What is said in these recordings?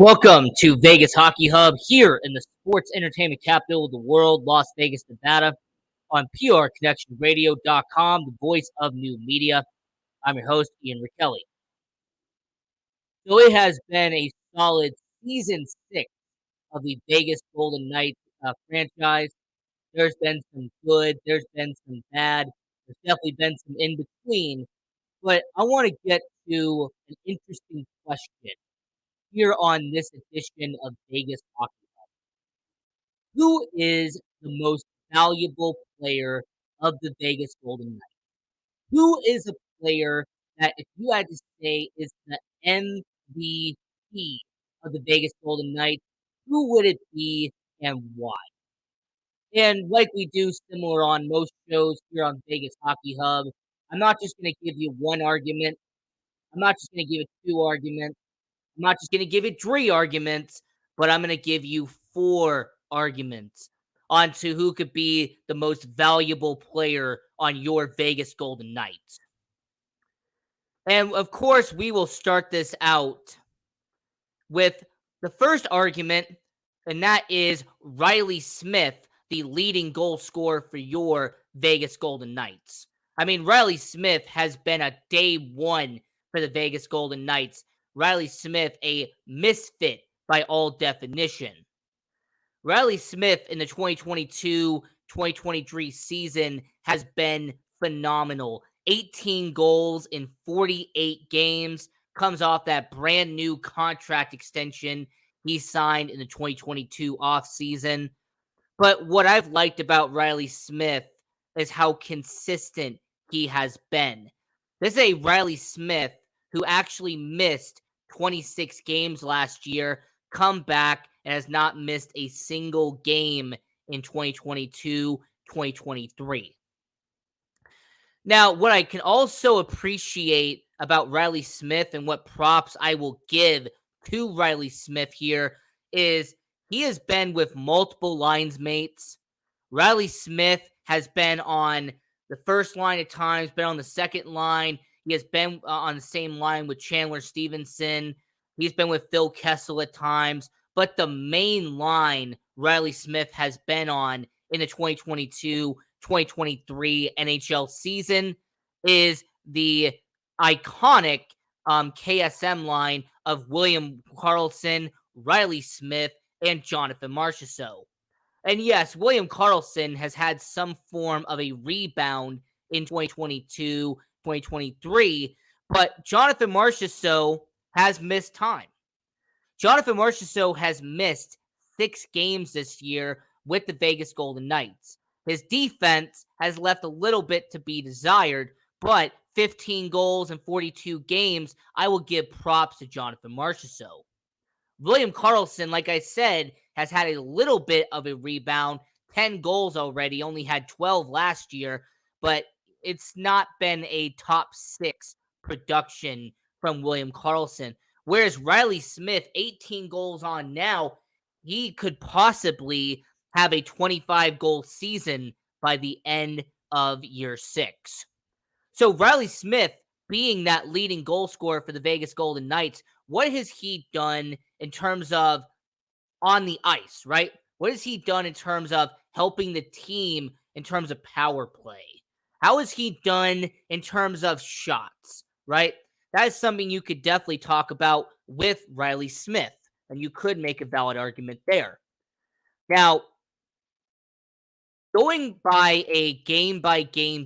Welcome to Vegas Hockey Hub here in the sports entertainment capital of the world, Las Vegas, Nevada, on PRConnectionRadio.com, the voice of new media. I'm your host, Ian Rachiele. So it has been a solid season 6 of the Vegas Golden Knights franchise. There's been some good, there's been some bad, there's definitely been some in between. But I want to get to an interesting question here on this edition of Vegas Hockey. Who is the most valuable player of the Vegas Golden Knights? Who is a player that, if you had to say, is the MVP of the Vegas Golden Knights, who would it be and why? And like we do similar on most shows here on Vegas Hockey Hub, I'm not just going to give you one argument. I'm not just going to give you two arguments. I'm not just going to give you three arguments, but I'm going to give you four arguments onto who could be the most valuable player on your Vegas Golden Knights. And of course, we will start this out with the first argument, and that is Riley Smith, the leading goal scorer for your Vegas Golden Knights. I mean, Riley Smith has been a day one for the Vegas Golden Knights. Riley Smith, a misfit by all definition. Riley Smith in the 2022-2023 season has been phenomenal. 18 goals in 48 games, comes off that brand new contract extension he signed in the 2022 offseason. But what I've liked about Riley Smith is how consistent he has been. This is a Riley Smith who actually missed 26 games last year, come back and has not missed a single game in 2022, 2023. Now, what I can also appreciate about Riley Smith and what props I will give to Riley Smith here is he has been with multiple lines mates. Riley Smith has been on the first line at times, been on the second line. He has been on the same line with Chandler Stevenson. He's been with Phil Kessel at times. But the main line Riley Smith has been on in the 2022-2023 NHL season is the iconic KSM line of William Karlsson, Riley Smith, and Jonathan Marchessault. And yes, William Karlsson has had some form of a rebound in 2022, 2023, but Jonathan Marchessault has missed time. Jonathan Marchessault has missed 6 games this year with the Vegas Golden Knights. His defense has left a little bit to be desired, but 15 goals in 42 games, I will give props to Jonathan Marchessault. William Karlsson, like I said, has had a little bit of a rebound, 10 goals already, only had 12 last year, but it's not been a top 6 production from William Karlsson. Whereas Riley Smith, 18 goals on now, he could possibly have a 25-goal season by the end of year 6. So Riley Smith, being that leading goal scorer for the Vegas Golden Knights, what has he done in terms of on the ice, right? What has he done in terms of helping the team in terms of power play? How has he done in terms of shots, right? That is something you could definitely talk about with Riley Smith, and you could make a valid argument there. Now, going by game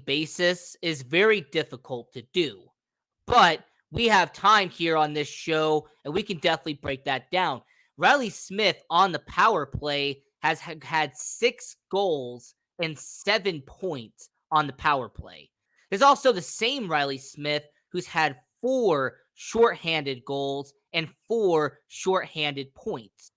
basis is very difficult to do, but we have time here on this show and we can definitely break that down. Riley Smith on the power play has had 6 goals and 7 points on the power play. There's also the same Riley Smith who's had 4 shorthanded goals and 4 shorthanded points.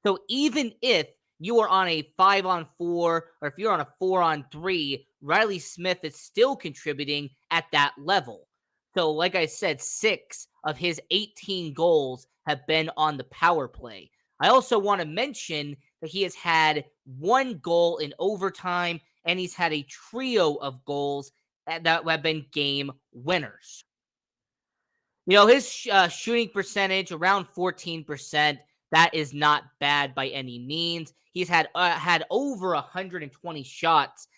So even if you are on a 5-on-4 or if you're on a 4-on-3, Riley Smith is still contributing at that level. So like I said, 6 of his 18 goals have been on the power play. I also want to mention that he has had 1 goal in overtime, and he's had a trio of goals that have been game winners. You know, his shooting percentage around 14%. That is not bad by any means. He's had over 120 shots,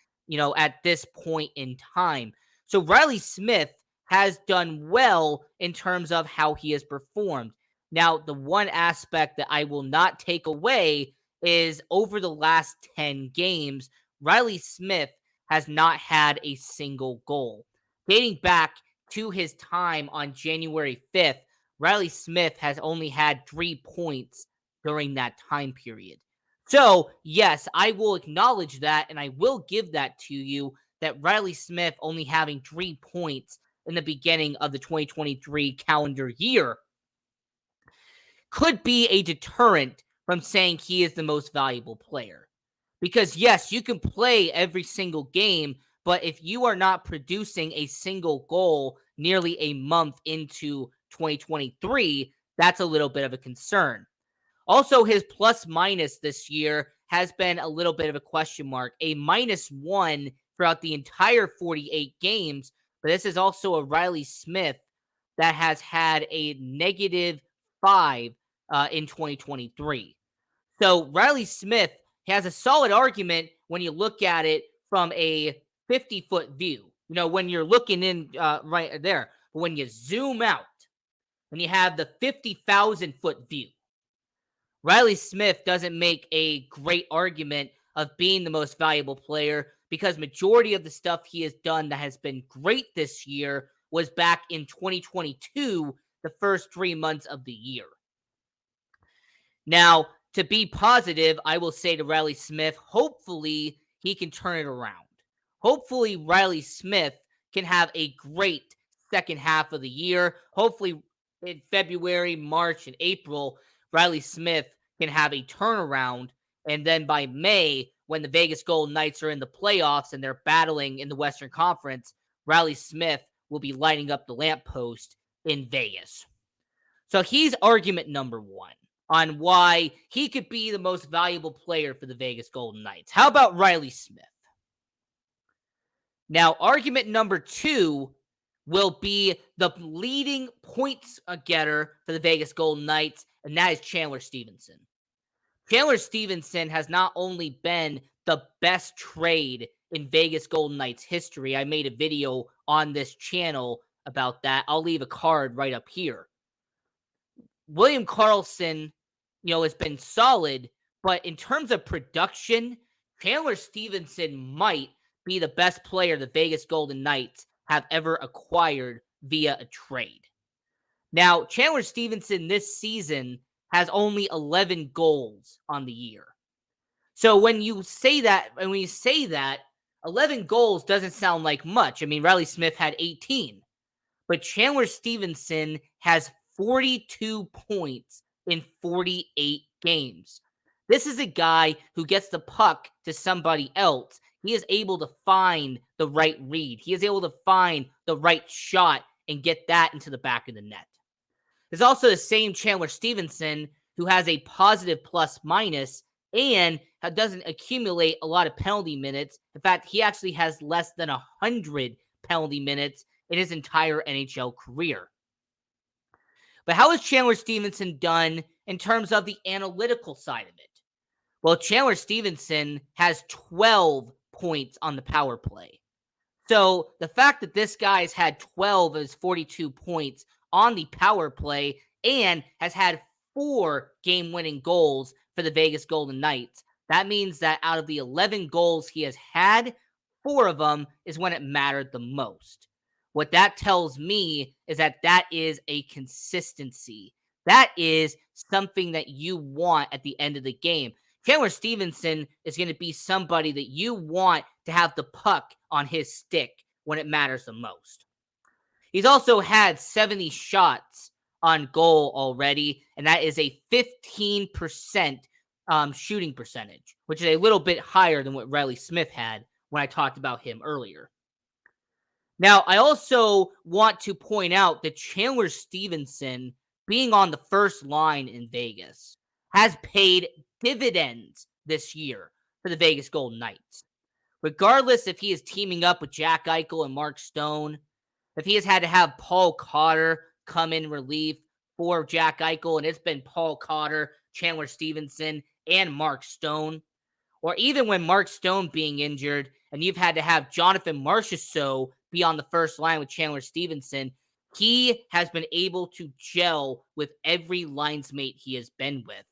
at this point in time. So Riley Smith has done well in terms of how he has performed. Now, the one aspect that I will not take away is over the last 10 games, Riley Smith has not had a single goal. Dating back to his time on January 5th, Riley Smith has only had 3 points during that time period. So, yes, I will acknowledge that and I will give that to you that Riley Smith only having 3 points in the beginning of the 2023 calendar year could be a deterrent from saying he is the most valuable player. Because, yes, you can play every single game, but if you are not producing a single goal nearly a month into 2023, that's a little bit of a concern. Also, his plus minus this year has been a little bit of a question mark, a -1 throughout the entire 48 games. But this is also a Riley Smith that has had a -5 in 2023. So Riley Smith has a solid argument when you look at it from a 50-foot view. When you're looking in right there, but when you zoom out and you have the 50,000-foot view, Riley Smith doesn't make a great argument of being the most valuable player because majority of the stuff he has done that has been great this year was back in 2022, the first 3 months of the year. Now, to be positive, I will say to Riley Smith, hopefully he can turn it around. Hopefully Riley Smith can have a great second half of the year. Hopefully in February, March, and April, Riley Smith can have a turnaround. And then by May, when the Vegas Golden Knights are in the playoffs and they're battling in the Western Conference, Riley Smith will be lighting up the lamppost in Vegas. So he's argument number one on why he could be the most valuable player for the Vegas Golden Knights. How about Riley Smith? Now, argument number two will be the leading points getter for the Vegas Golden Knights, and that is Chandler Stevenson. Chandler Stevenson has not only been the best trade in Vegas Golden Knights history. I made a video on this channel about that. I'll leave a card right up here. William Karlsson, has been solid, but in terms of production, Chandler Stevenson might be the best player the Vegas Golden Knights have ever acquired via a trade. Now, Chandler Stevenson this season has only 11 goals on the year. So when you say that, 11 goals doesn't sound like much. I mean, Riley Smith had 18. But Chandler Stevenson has 42 points in 48 games. This is a guy who gets the puck to somebody else. He is able to find the right read. He is able to find the right shot and get that into the back of the net. There's also the same Chandler Stevenson who has a positive plus minus and doesn't accumulate a lot of penalty minutes. In fact, he actually has less than 100 penalty minutes in his entire NHL career. But how has Chandler Stevenson done in terms of the analytical side of it? Well, Chandler Stevenson has 12 points on the power play. So the fact that this guy's had 12 of his 42 points on the power play and has had 4 game-winning goals for the Vegas Golden Knights, that means that out of the 11 goals he has had, 4 of them is when it mattered the most. What that tells me is that is a consistency. That is something that you want at the end of the game. Chandler Stevenson is going to be somebody that you want to have the puck on his stick when it matters the most. He's also had 70 shots on goal already, and that is a 15% shooting percentage, which is a little bit higher than what Riley Smith had when I talked about him earlier. Now, I also want to point out that Chandler Stevenson being on the first line in Vegas has paid dividends this year for the Vegas Golden Knights. Regardless if he is teaming up with Jack Eichel and Mark Stone, if he has had to have Paul Cotter come in relief for Jack Eichel, and it's been Paul Cotter Chandler Stevenson and Mark Stone, or even when Mark Stone being injured and you've had to have Jonathan Marchessault be on the first line with Chandler Stevenson, he has been able to gel with every linesmate he has been with.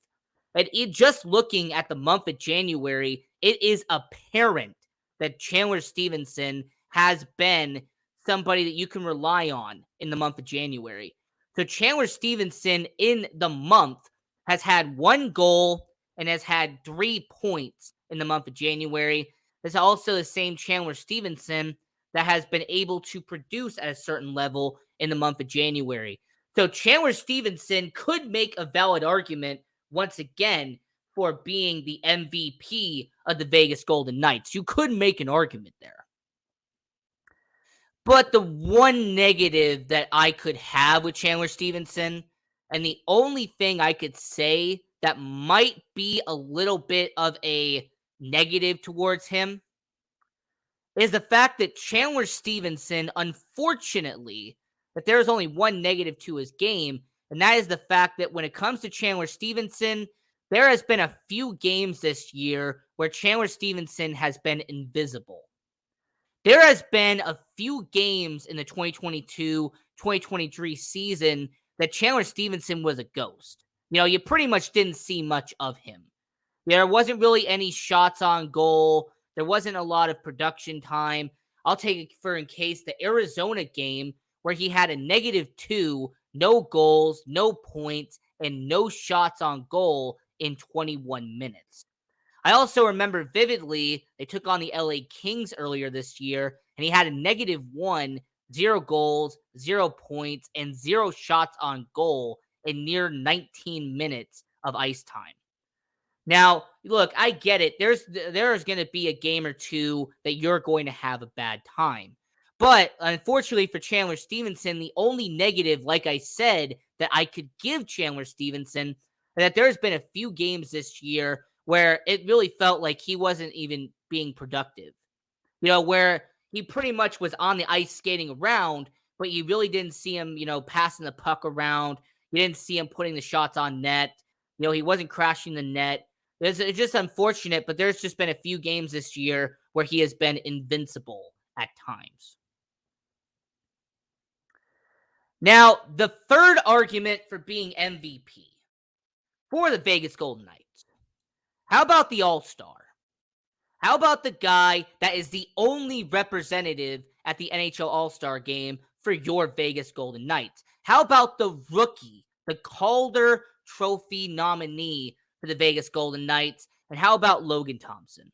And just looking at the month of January, it is apparent that Chandler Stevenson has been somebody that you can rely on in the month of January. So Chandler Stevenson in the month has had 1 goal and has had 3 points in the month of January. There's also the same Chandler Stevenson that has been able to produce at a certain level in the month of January. So Chandler Stevenson could make a valid argument once again for being the MVP of the Vegas Golden Knights. You could make an argument there. But the one negative that I could have with Chandler Stevenson, and the only thing I could say that might be a little bit of a negative towards him, is the fact that Chandler Stevenson, unfortunately, that there is only one negative to his game, and that is the fact that when it comes to Chandler Stevenson, there has been a few games this year where Chandler Stevenson has been invisible. There has been a few games in the 2022-2023 season that Chandler Stevenson was a ghost. You pretty much didn't see much of him. There wasn't really any shots on goal. There wasn't a lot of production time. I'll take it for in case the Arizona game where he had a -2, no goals, no points, and no shots on goal in 21 minutes. I also remember vividly they took on the LA Kings earlier this year, and he had a -1, 0 goals, 0 points, and 0 shots on goal in near 19 minutes of ice time. Now, look, I get it. There's going to be a game or two that you're going to have a bad time. But unfortunately for Chandler Stevenson, the only negative, like I said, that I could give Chandler Stevenson, that there's been a few games this year where it really felt like he wasn't even being productive. Where he pretty much was on the ice skating around, but you really didn't see him, passing the puck around. You didn't see him putting the shots on net. He wasn't crashing the net. It's just unfortunate, but there's just been a few games this year where he has been invincible at times. Now, the third argument for being MVP for the Vegas Golden Knights. How about the All-Star? How about the guy that is the only representative at the NHL All-Star game for your Vegas Golden Knights? How about the rookie, the Calder Trophy nominee for the Vegas Golden Knights? And how about Logan Thompson?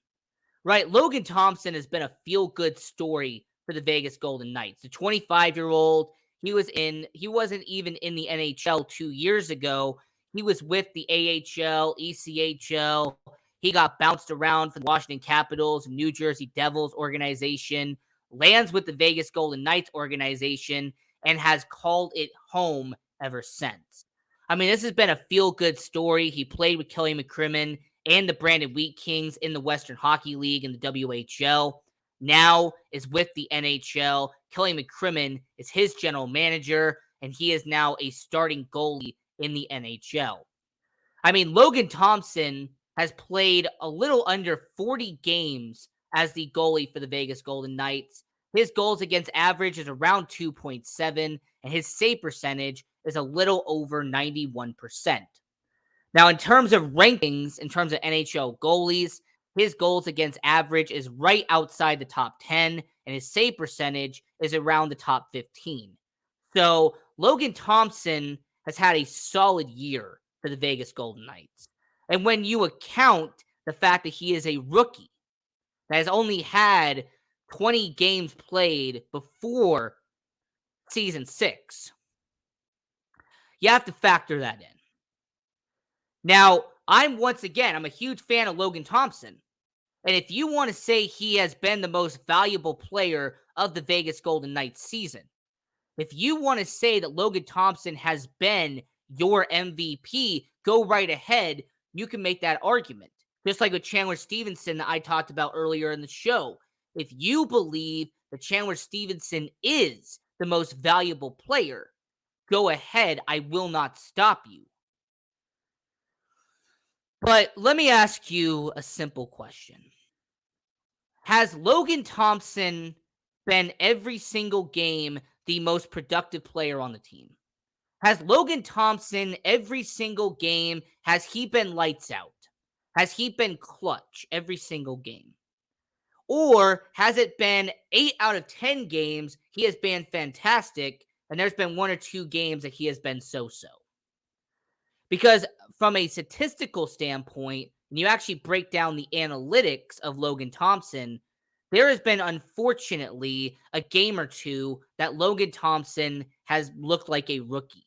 Right, Logan Thompson has been a feel-good story for the Vegas Golden Knights. The 25-year-old, he wasn't even in the NHL 2 years ago. He was with the AHL, ECHL. He got bounced around for the Washington Capitals, New Jersey Devils organization, lands with the Vegas Golden Knights organization, and has called it home ever since. I mean, this has been a feel-good story. He played with Kelly McCrimmon and the Brandon Wheat Kings in the Western Hockey League and the WHL. Now is with the NHL. Kelly McCrimmon is his general manager, and he is now a starting goalie in the NHL. I mean, Logan Thompson has played a little under 40 games as the goalie for the Vegas Golden Knights. His goals against average is around 2.7, and his save percentage is a little over 91%. Now, in terms of rankings, in terms of NHL goalies, his goals against average is right outside the top 10, and his save percentage is around the top 15. So, Logan Thompson has had a solid year for the Vegas Golden Knights. And when you account the fact that he is a rookie that has only had 20 games played before season 6, you have to factor that in. Now, I'm a huge fan of Logan Thompson. And if you want to say he has been the most valuable player of the Vegas Golden Knights season, if you want to say that Logan Thompson has been your MVP, go right ahead. You can make that argument. Just like with Chandler Stevenson that I talked about earlier in the show. If you believe that Chandler Stevenson is the most valuable player, go ahead. I will not stop you. But let me ask you a simple question. Has Logan Thompson been every single game the most productive player on the team? Has Logan Thompson every single game, has he been lights out? Has he been clutch every single game? Or has it been 8 out of 10 games he has been fantastic and there's been 1 or 2 games that he has been so-so? Because from a statistical standpoint, when you actually break down the analytics of Logan Thompson, there has been unfortunately a game or two that Logan Thompson has looked like a rookie.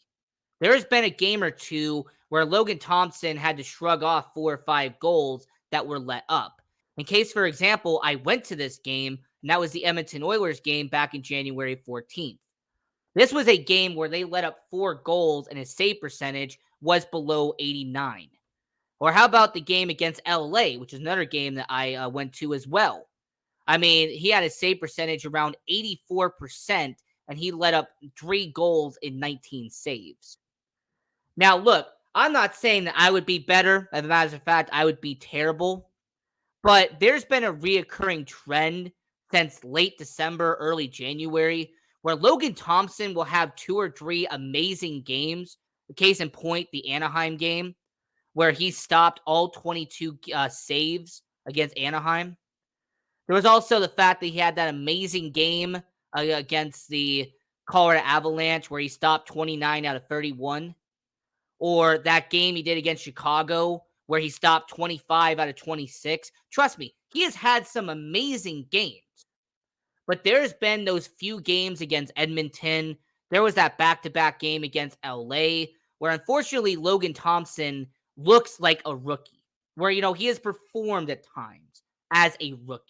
There has been a game or two where Logan Thompson had to shrug off 4 or 5 goals that were let up. In case, for example, I went to this game, and that was the Edmonton Oilers game back in January 14th. This was a game where they let up 4 goals and his save percentage was below 89. Or how about the game against LA, which is another game that I went to as well? I mean, he had a save percentage around 84%, and he let up 3 goals in 19 saves. Now, look, I'm not saying that I would be better. As a matter of fact, I would be terrible. But there's been a reoccurring trend since late December, early January, where Logan Thompson will have 2 or 3 amazing games. The case in point, the Anaheim game, where he stopped all 22 saves against Anaheim. There was also the fact that he had that amazing game against the Colorado Avalanche, where he stopped 29 out of 31. Or that game he did against Chicago where he stopped 25 out of 26. Trust me, he has had some amazing games. But there's been those few games against Edmonton. There was that back-to-back game against LA where unfortunately Logan Thompson looks like a rookie. Where, he has performed at times as a rookie.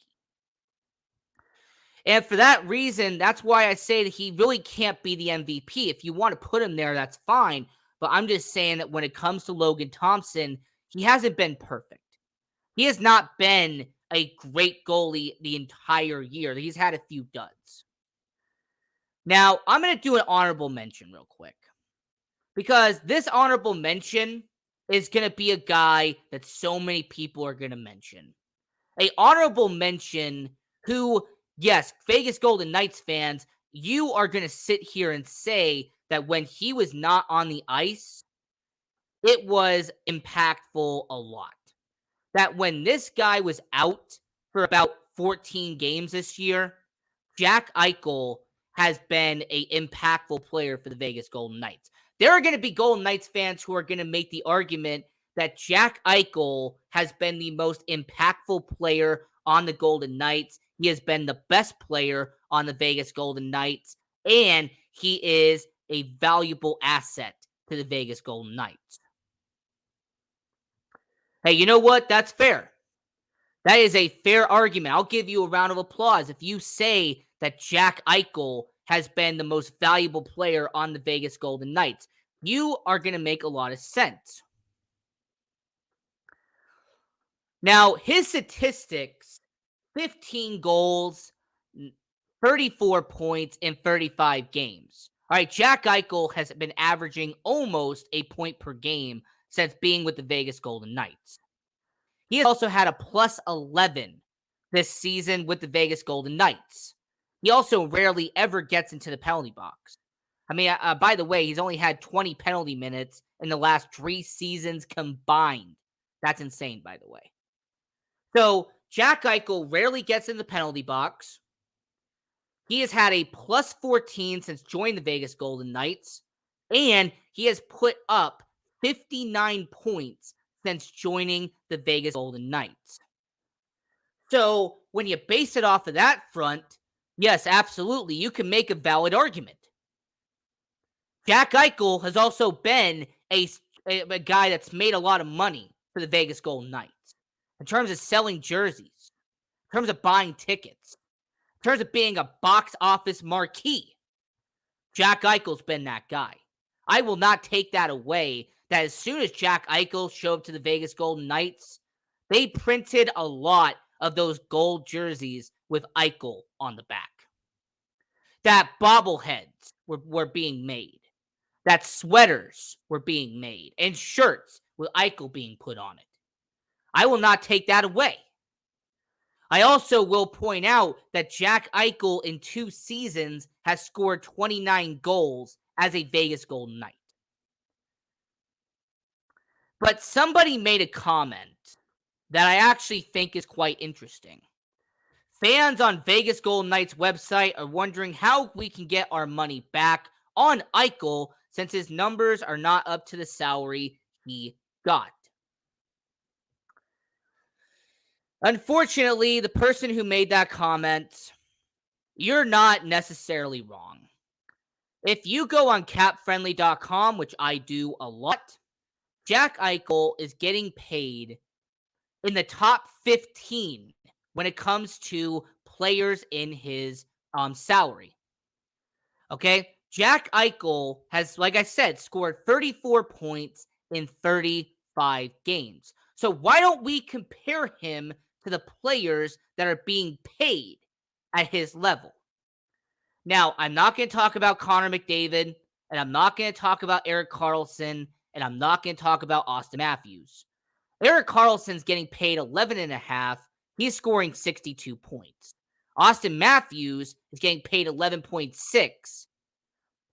And for that reason, that's why I say that he really can't be the MVP. If you want to put him there, that's fine. But I'm just saying that when it comes to Logan Thompson, he hasn't been perfect. He has not been a great goalie the entire year. He's had a few duds. Now, I'm going to do an honorable mention real quick. Because this honorable mention is going to be a guy that so many people are going to mention. A honorable mention who, yes, Vegas Golden Knights fans, you are going to sit here and say that when he was not on the ice, it was impactful a lot. That when this guy was out for about 14 games this year, Jack Eichel has been a impactful player for the Vegas Golden Knights. There are going to be Golden Knights fans who are going to make the argument that Jack Eichel has been the most impactful player on the Golden Knights. He has been the best player on the Vegas Golden Knights, and he is a valuable asset to the Vegas Golden Knights. Hey, you know what? That's fair. That is a fair argument. I'll give you a round of applause if you say that Jack Eichel has been the most valuable player on the Vegas Golden Knights. You are going to make a lot of sense. Now, his statistics, 15 goals, 34 points in 35 games. All right, Jack Eichel has been averaging almost a point per game since being with the Vegas Golden Knights. He has also had a plus 11 this season with the Vegas Golden Knights. He also rarely ever gets into the penalty box. I mean, by the way, he's only had 20 penalty minutes in the last 3 seasons combined. That's insane, by the way. So, Jack Eichel rarely gets in the penalty box. He has had a plus 14 since joining the Vegas Golden Knights, and he has put up 59 points since joining the Vegas Golden Knights. So, when you base it off of that front, yes, absolutely, you can make a valid argument. Jack Eichel has also been a guy that's made a lot of money for the Vegas Golden Knights in terms of selling jerseys, in terms of buying tickets, in terms of being a box office marquee. Jack Eichel's been that guy. I will not take that away, that as soon as Jack Eichel showed up to the Vegas Golden Knights, they printed a lot of those gold jerseys with Eichel on the back. That bobbleheads were being made. That sweaters were being made. And shirts with Eichel being put on it. I will not take that away. I also will point out that Jack Eichel in 2 seasons has scored 29 goals as a Vegas Golden Knight. But somebody made a comment that I actually think is quite interesting. Fans on Vegas Golden Knights website are wondering how we can get our money back on Eichel since his numbers are not up to the salary he got. Unfortunately, the person who made that comment, you're not necessarily wrong. If you go on capfriendly.com, which I do a lot, Jack Eichel is getting paid in the top 15 when it comes to players in his salary. Okay? Jack Eichel has, like I said, scored 34 points in 35 games. So why don't we compare him to the players that are being paid at his level? Now, I'm not going to talk about Connor McDavid, and I'm not going to talk about Erik Karlsson, and I'm not going to talk about Austin Matthews. Erik Karlsson's getting paid 11.5. He's scoring 62 points. Austin Matthews is getting paid 11.6,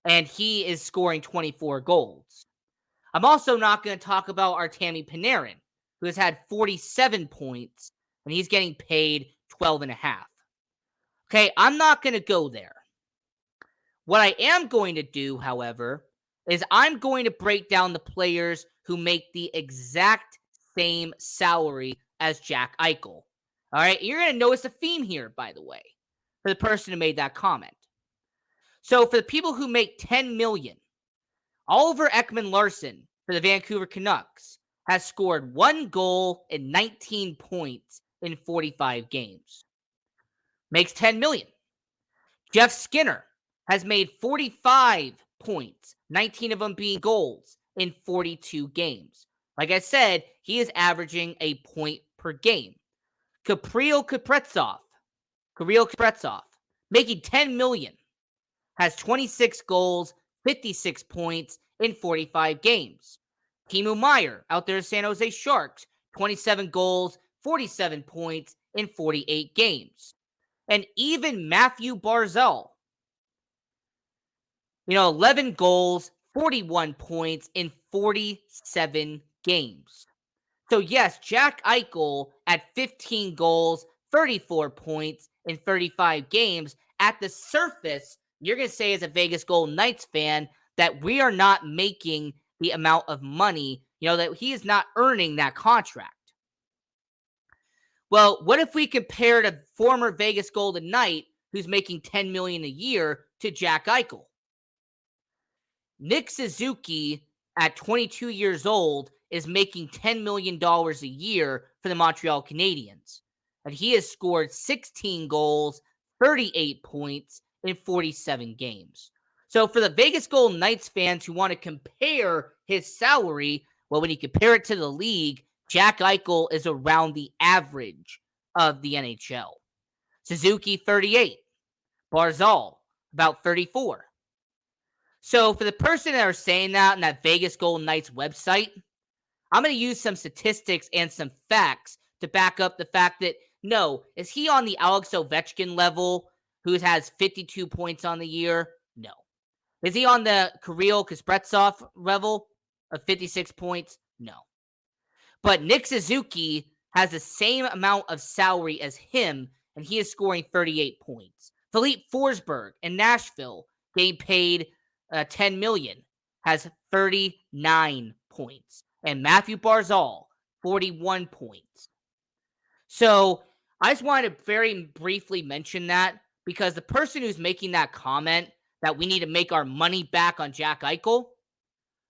and he is scoring 24 goals. I'm also not going to talk about Artemi Panarin, who has had 47 points, and he's getting paid 12.5. Okay, I'm not going to go there. What I am going to do, however, is I'm going to break down the players who make the exact same salary as Jack Eichel. All right, you're going to notice a theme here, by the way, for the person who made that comment. So for the people who make $10 million, Oliver Ekman-Larsson for the Vancouver Canucks has scored 1 goal and 19 points in 45 games. Makes $10 million. Jeff Skinner has made 45 points, 19 of them being goals in 42 games. Like I said, he is averaging a point per game. Kirill Kaprizov, making $10 million, has 26 goals, 56 points in 45 games. Timo Meier, out there at San Jose Sharks, 27 goals, 47 points in 48 games. And even Matthew Barzal, 11 goals, 41 points in 47 games. So yes, Jack Eichel at 15 goals, 34 points in 35 games. At the surface, you're going to say as a Vegas Golden Knights fan that we are not making the amount of money, that he is not earning that contract. Well, what if we compared a former Vegas Golden Knight who's making $10 million a year to Jack Eichel? Nick Suzuki, at 22 years old, is making $10 million a year for the Montreal Canadiens. And he has scored 16 goals, 38 points in 47 games. So for the Vegas Golden Knights fans who want to compare his salary, well, when you compare it to the league, Jack Eichel is around the average of the NHL. Suzuki, 38. Barzal, about 34. So for the person that are saying that on that Vegas Golden Knights website, I'm going to use some statistics and some facts to back up the fact that, no, is he on the Alex Ovechkin level who has 52 points on the year? No. Is he on the Kirill Kaprizov level of 56 points? No. But Nick Suzuki has the same amount of salary as him, and he is scoring 38 points. Philippe Forsberg in Nashville getting paid $10 million, has 39 points. And Matthew Barzal, 41 points. So I just wanted to very briefly mention that because the person who's making that comment that we need to make our money back on Jack Eichel,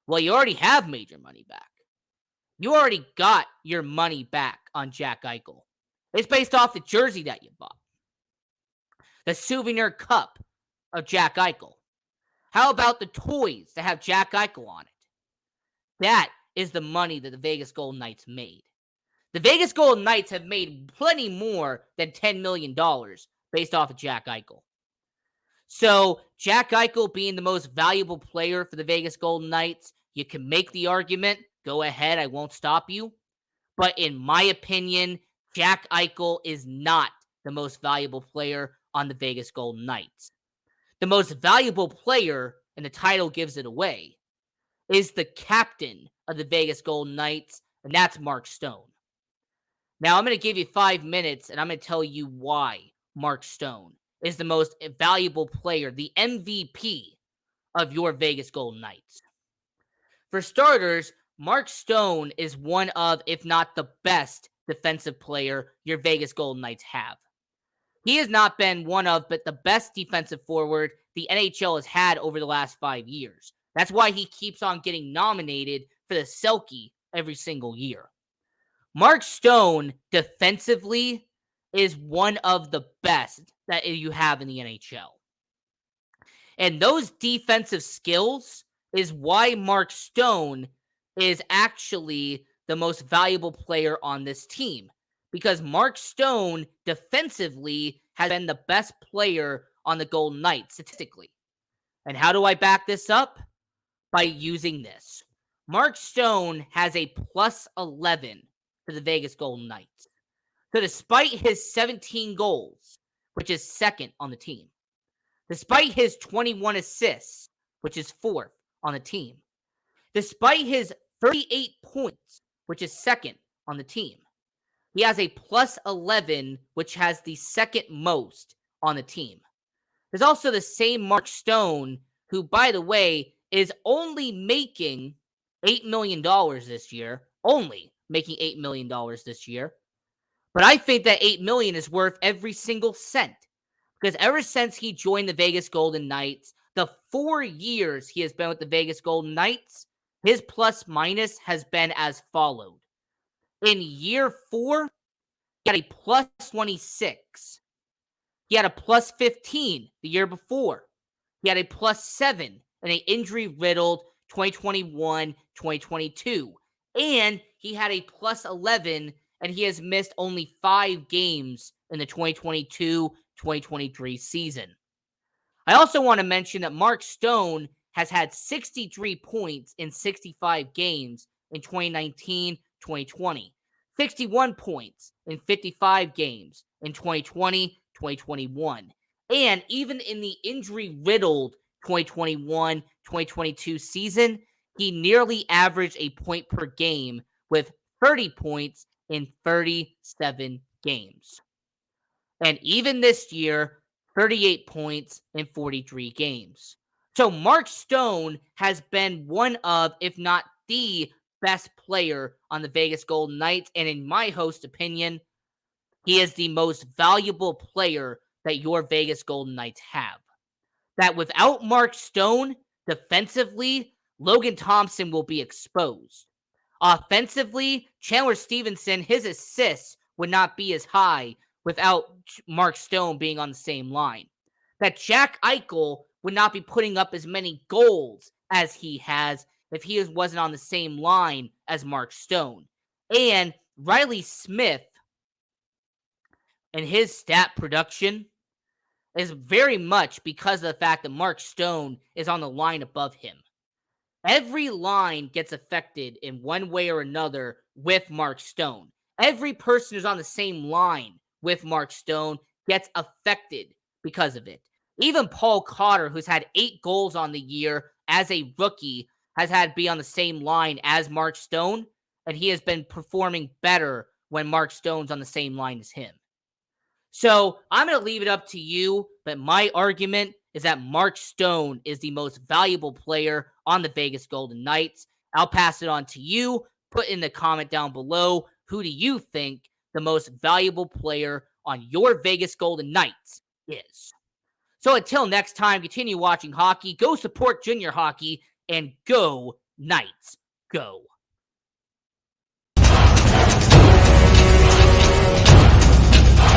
well, you already have made your money back. You already got your money back on Jack Eichel. It's based off the jersey that you bought. The souvenir cup of Jack Eichel. How about the toys that have Jack Eichel on it? That is the money that the Vegas Golden Knights made. The Vegas Golden Knights have made plenty more than $10 million based off of Jack Eichel. So, Jack Eichel being the most valuable player for the Vegas Golden Knights, you can make the argument. Go ahead, I won't stop you. But in my opinion, Jack Eichel is not the most valuable player on the Vegas Golden Knights. The most valuable player, and the title gives it away, is the captain of the Vegas Golden Knights, and that's Mark Stone. Now, I'm going to give you 5 minutes, and I'm going to tell you why Mark Stone is the most valuable player, the MVP of your Vegas Golden Knights. For starters, Mark Stone is one of, if not the best defensive player your Vegas Golden Knights have. He has not been one of, but the best defensive forward the NHL has had over the last 5 years. That's why he keeps on getting nominated for the Selke every single year. Mark Stone, defensively, is one of the best that you have in the NHL. And those defensive skills is why Mark Stone is actually the most valuable player on this team. Because Mark Stone, defensively, has been the best player on the Golden Knights, statistically. And how do I back this up? By using this. Mark Stone has a plus 11 for the Vegas Golden Knights. So despite his 17 goals, which is second on the team, despite his 21 assists, which is fourth on the team, despite his 38 points, which is second on the team, he has a plus 11, which has the second most on the team. There's also the same Mark Stone, who, by the way, is only making $8 million this year. Only making $8 million this year. But I think that $8 million is worth every single cent. Because ever since he joined the Vegas Golden Knights, the 4 years he has been with the Vegas Golden Knights, his plus minus has been as followed. In year 4, he had a plus 26. He had a plus 15 the year before. He had a plus 7 in an injury-riddled 2021-2022. And he had a plus 11, and he has missed only 5 games in the 2022-2023 season. I also want to mention that Mark Stone has had 63 points in 65 games in 2019-2020. 61 points in 55 games in 2020-2021. And even in the injury-riddled 2021-2022 season, he nearly averaged a point per game with 30 points in 37 games. And even this year, 38 points in 43 games. So Mark Stone has been one of, if not the best player on the Vegas Golden Knights. And in my host opinion, he is the most valuable player that your Vegas Golden Knights have. That without Mark Stone, defensively, Logan Thompson will be exposed. Offensively, Chandler Stevenson, his assists would not be as high without Mark Stone being on the same line. That Jack Eichel would not be putting up as many goals as he has if he wasn't on the same line as Mark Stone. And Riley Smith and his stat production is very much because of the fact that Mark Stone is on the line above him. Every line gets affected in one way or another with Mark Stone. Every person who's on the same line with Mark Stone gets affected because of it. Even Paul Cotter, who's had 8 goals on the year as a rookie, has had to be on the same line as Mark Stone, and he has been performing better when Mark Stone's on the same line as him. So I'm going to leave it up to you, but my argument is that Mark Stone is the most valuable player on the Vegas Golden Knights. I'll pass it on to you. Put in the comment down below, who do you think the most valuable player on your Vegas Golden Knights is? So until next time, continue watching hockey, go support junior hockey, and go Knights, go.